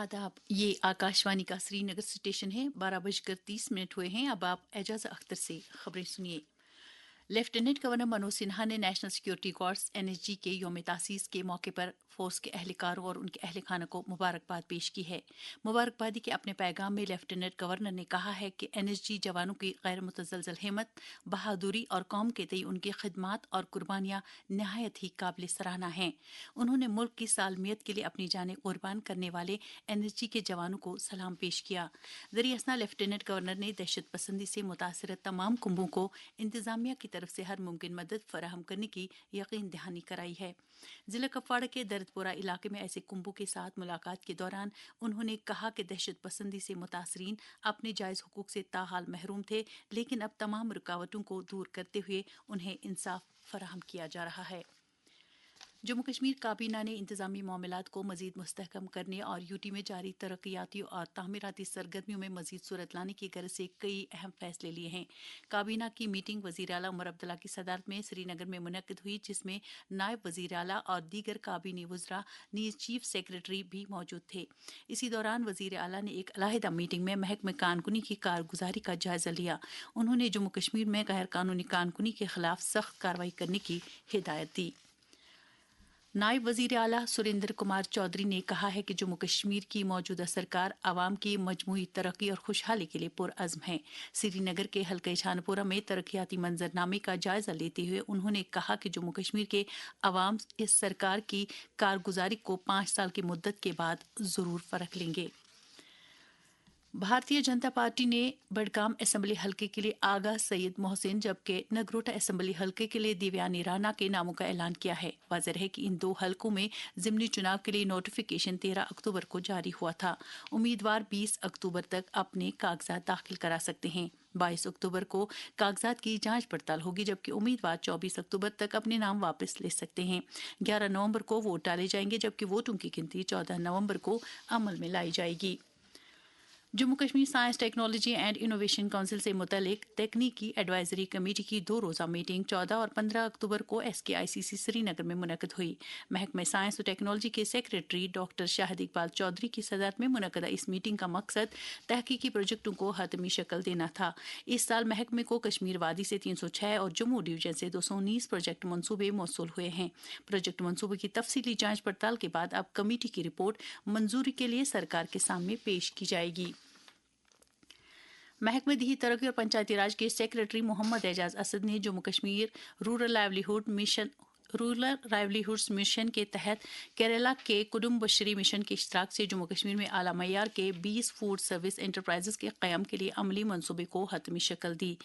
आदाब, ये आकाशवाणी का श्रीनगर स्टेशन है। 12:30 हुए हैं। अब आप एजाज अख्तर से खबरें सुनिए। लेफ्टिनेंट गवर्नर मनोज सिन्हा ने नेशनल सिक्योरिटी गार्ड्स एनएसजी के यौम तासीस के मौके पर फोर्स के अहलकारों और उनके अहल खाना को मुबारकबाद पेश की है। मुबारकबादी के अपने पैगाम में लेफ्टिनेंट गवर्नर ने कहा है कि एनएसजी जवानों की गैर मुतज़लज़ल हिम्मत, बहादुरी और कौम के तई उनकी खिदमात और कुर्बानियां नहायत ही काबिल सराहना हैं। उन्होंने मुल्क की सालमियत के लिए अपनी जानें कुर्बान करने वाले एनएसजी के जवानों को सलाम पेश किया। ज़रिए लेफ्टिनेंट गवर्नर ने दहशत पसंदी से मुतासर तमाम कुंभों को इंतजामिया की तरफ से हर मुमकिन मदद फराहम करने की यकीन दहानी कराई है। जिला कुपवाड़ा के दर्दपुरा इलाके में ऐसे कुंभों के साथ मुलाकात के दौरान उन्होंने कहा कि दहशत पसंदी से मुतासरीन अपने जायज़ हुकूक से ताहाल महरूम थे, लेकिन अब तमाम रुकावटों को दूर करते हुए उन्हें इंसाफ फराहम किया जा रहा है। जम्मू कश्मीर काबीना ने इंतजामी मामलात को मजीद मुस्तहकम करने और यूटी में जारी तरक्याती और तामीराती सरगर्मियों में मजीद सूरत लाने की गर्ज से कई अहम फैसले लिए हैं। काबीना की मीटिंग वज़ीर आला उमर अब्दुल्ला की सदारत में श्रीनगर में मुनक्किद हुई, जिसमें नायब वज़ीर आला और दीगर काबीनी वज़रा नीज़ चीफ सेक्रेटरी भी मौजूद थे। इसी दौरान वज़ीर आला ने एक अलहदा मीटिंग में महकमे कानूनी की कारगुजारी का जायजा लिया। उन्होंने जम्मू कश्मीर में गैर कानूनी कानूनी के खिलाफ सख्त कार्रवाई करने की हिदायत दी। नायब वज़ीर आला सुरेंद्र कुमार चौधरी ने कहा है कि जम्मू कश्मीर की मौजूदा सरकार आवाम की मजमूई तरक्की और खुशहाली के लिए पुरअज़्म है। श्रीनगर के हल्के छानपुरा में तरक्याती मंजरनामे का जायजा लेते हुए उन्होंने कहा कि जम्मू कश्मीर के अवाम इस सरकार की कारगुजारी को 5 साल की मुद्दत के बाद ज़रूर फ़र्क लेंगे। भारतीय जनता पार्टी ने बडगाम असेंबली हलके के लिए आगा सैयद मोहसिन जबकि नगरोटा असेंबली हलके के लिए दिव्यानी राणा के नामों का ऐलान किया है। वाज़ेह है कि इन दो हलकों में ज़िमनी चुनाव के लिए नोटिफिकेशन 13 अक्टूबर को जारी हुआ था। उम्मीदवार 20 अक्टूबर तक अपने कागजात दाखिल करा सकते हैं। 22 अक्टूबर को कागजात की जांच पड़ताल होगी, जबकि उम्मीदवार 24 अक्टूबर तक अपने नाम वापस ले सकते हैं। 11 नवंबर को वोट डाले जाएंगे, जबकि वोटों की गिनती 14 नवंबर को अमल में लाई जाएगी। Jammu Kashmir science technology and innovation council से मुतल्लिक तकनीकी एडवाइजरी कमेटी की 2 रोज़ा मीटिंग 14 और 15 अक्टूबर को SKICC श्रीनगर में मुनक्किद हुई। महकमे साइंस और टेक्नोलॉजी के सेक्रेटरी डॉक्टर शाहिद इकबाल चौधरी की सदारत में मुनक्किदा इस मीटिंग का मकसद तहकीकी प्रोजेक्टों को हतमी शक्ल देना था। इस साल महकमे को कश्मीर वादी से 306 और जम्मू डिवीजन से 219 प्रोजेक्ट मनसूबे मौसूल हुए हैं। प्रोजेक्ट मनसूबे की तफसीली जांच पड़ताल के बाद अब कमेटी की रिपोर्ट मंजूरी के लिए सरकार के सामने पेश की जाएगी। महकमे दी तरक्की और पंचायती राज के सेक्रेटरी मोहम्मद एजाज असद ने Jammu Kashmir rural livelihoods mission के तहत केरला के कुडुम बशरी मिशन के इश्तराक से जम्मू कश्मीर में आला मयार के 20 फूड सर्विस एंटरप्राइजेस के क़याम के लिए अमली मनसूबे को हतमी शक्ल दी।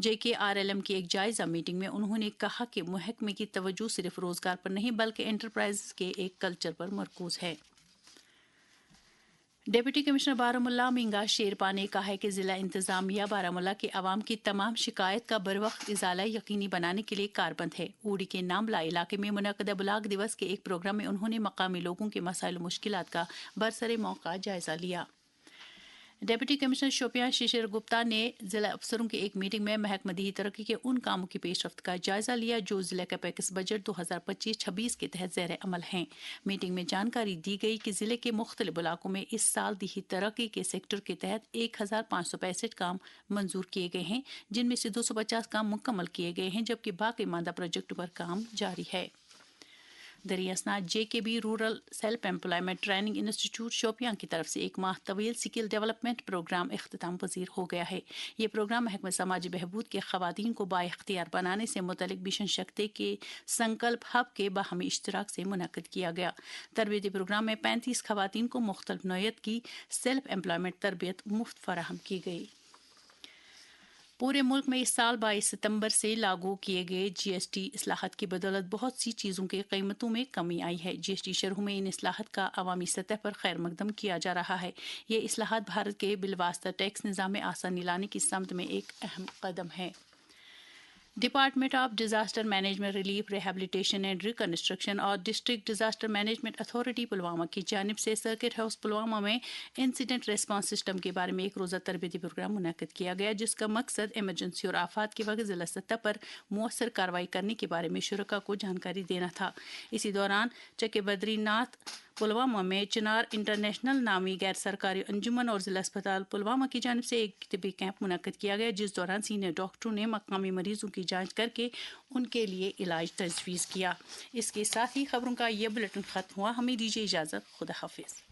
JKRLM की एक जायज़ा मीटिंग में उन्होंने कहा कि महकमे की तवज्जो सिर्फ रोज़गार पर नहीं बल्कि एंटरप्राइज के एक कल्चर पर मरकूज़ है। डिप्टी कमिश्नर बारामुल्ला मिंगा शेरपा ने कहा है कि ज़िला इंतज़ामिया बारामुल्ला के अवाम की तमाम शिकायत का बरवक्त इज़ाला यकीनी बनाने के लिए कारबंद है। ऊड़ी के नामला इलाके में मुनक्किदा बुलाग दिवस के एक प्रोग्राम में उन्होंने मकामी लोगों के मसाइल मुश्किलात का बरसरे मौका जायज़ा लिया। डिप्टी कमिश्नर शोपियां शिशिर गुप्ता ने जिला अफसरों की एक मीटिंग में महकमा दी तरक्की के उन कामों की पेशरफ्त का जायजा लिया जो जिले का पैकेज बजट 2025-26 के तहत ज़ेर अमल हैं। मीटिंग में जानकारी दी गई कि जिले के मुख्तलिफ इलाकों में इस साल दी तरक्की के सेक्टर के तहत 1565 काम मंजूर किए गए हैं, जिनमें से 250 काम मुकम्मल किए गए हैं, जबकि बाकी मादा प्रोजेक्टों पर काम जारी है। दरियासना JKB rural self employment training institute Shopian की तरफ से एक माह तवील स्किल डेवलपमेंट प्रोग्राम इख्तिताम पजीर हो गया है। ये प्रोग्राम महकमा समाजी बहबूद के खवातीन को बाइख्तियार बनाने से मुतल्लिक मिशन शक्ति के संकल्प हब के बाहमी इश्तराक से मुनक्किद किया गया। तरबियती प्रोग्राम में 35 खवातीन को मुख्तलिफ नौयत की सेल्फ एम्प्लॉयमेंट तरबियत मुफ्त फराहम की गई। पूरे मुल्क में इस साल 22 सितंबर से लागू किए गए GST इस्लाहत की बदौलत बहुत सी चीज़ों की कीमतों में कमी आई है। GST शरहों में इन इस्लाहत का अवामी सतह पर खैर मकदम किया जा रहा है। ये इस्लाहत भारत के बिलवास्ता टैक्स निज़ाम में आसानी लाने की समत में एक अहम कदम है। Department of disaster management relief rehabilitation and reconstruction और district disaster management authority Pulwama की जानिब से सर्किट हाउस पुलवामा में इंसिडेंट रेस्पॉन्स सिस्टम के बारे में एक रोज़ा तरबियती प्रोग्राम मुनक्किद किया गया, जिसका मकसद इमरजेंसी और आफात के वक्त ज़िला सतह पर मौसर कार्रवाई करने के बारे में शुरका को जानकारी देना था। इसी दौरान चके बद्रीनाथ پلوامہ میں چنار انٹرنیشنل نامی غیر سرکاری انجمن اور ضلع اسپتال پلوامہ کی جانب سے ایک طبی کیمپ منعقد کیا گیا، جس دوران سینئر ڈاکٹروں نے مقامی مریضوں کی جانچ کر کے ان کے لیے علاج تجویز کیا۔ اس کے ساتھ ہی خبروں کا یہ بلیٹن ختم ہوا۔ ہمیں دیجیے اجازت، خدا حافظ۔